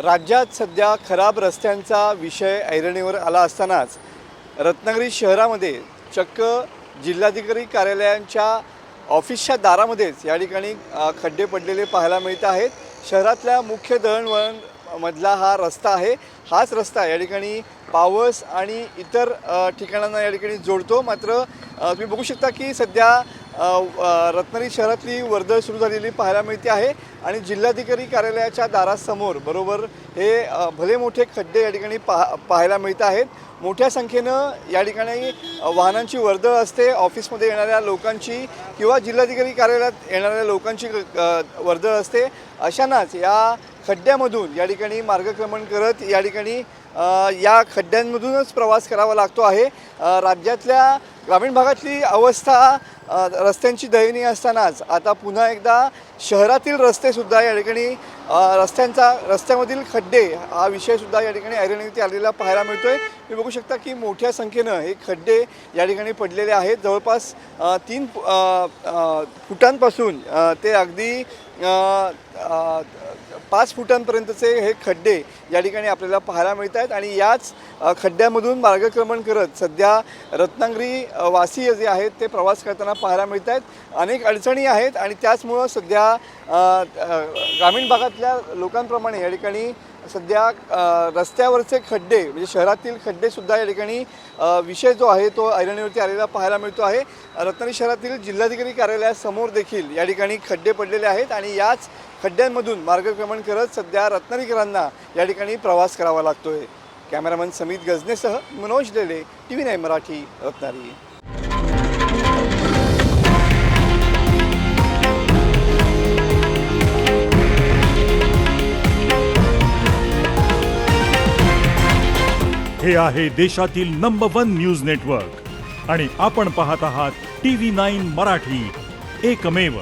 राज्यात सध्या खराब रस्त्यांचा विषय ऐरणीवर आला असतानाच रत्नागिरी शहरामध्ये चक्क जिल्हाधिकारी कार्यालयांच्या ऑफिसच्या दारामध्येच या ठिकाणी खड्डे पडलेले पाहायला मिळत आहेत। शहरातल्या मुख्य दळणवळण मधला हा रस्ता आहे। हाच रस्ता या ठिकाणी पावस आणि इतर ठिकाणांना या ठिकाणी जोडतो। मात्र तुम्ही बघू शकता की सध्या रत्नागिरी शहरातली वर्दळ सुरू झालेली पाहायला मिळते आहे आणि जिल्हाधिकारी कार्यालयाच्या दारासमोर बरोबर हे भले मोठे खड्डे या ठिकाणी पाहायला मिळत आहेत। मोठ्या संख्येनं या ठिकाणी वाहनांची वर्दळ असते। ऑफिसमध्ये येणाऱ्या लोकांची किंवा जिल्हाधिकारी कार्यालयात येणाऱ्या लोकांची वर्दळ असते। अशानाच या खड्ड्यामधून या ठिकाणी मार्गक्रमण करत या ठिकाणी या खड्ड्यांमधूनच प्रवास करावा लागतो आहे। राज्यातल्या ग्रामीण भागातली अवस्था रस्त्यांची दयनीय असतानाच आता पुन्हा एकदा शहरातील रस्तेसुद्धा या ठिकाणी रस्त्यामधील खड्डे हा विषयसुद्धा या ठिकाणी ऐरणीवरती आलेला पाहायला मिळतोय। तुम्ही बघू शकता की मोठ्या संख्येनं हे खड्डे या ठिकाणी पडलेले आहेत। जवळपास 3 फुटांपासून ते अगदी 5 फुटांपर्यंतचे हे खड्डे या ठिकाणी आपल्याला पाहायला मिळत आहेत आणि याच खड्ड्यामधून मार्गक्रमण करत सध्या रत्नागिरी वासी जे आहेत ते प्रवास करताना पाहायला मिळत आहेत। अनेक अडचणी आहेत आणि त्याचमुळं सध्या ग्रामीण भागातल्या लोकांप्रमाणे या ठिकाणी सध्या रस्त्यावरचे खड्डे म्हणजे शहरातील खड्डेसुद्धा या ठिकाणी विषय जो आहे तो ऐरणीवरती आलेला पाहायला मिळतो आहे। रत्नागिरी शहरातील जिल्हाधिकारी कार्यालयासमोर देखील या ठिकाणी खड्डे पडलेले आहेत आणि याच खड्ड्यांमधून मार्गक्रमण करत सध्या रत्नागिरीकरांना या ठिकाणी प्रवास करावा लागतोय। कॅमेरामन समित गजनेसह मनोज लेले, TV9 मराठी, रत्नागिरी। हे आहे देशातील नंबर 1 न्यूज नेटवर्क आणि आपण पाहत आहात TV9 मराठी, एकमेव।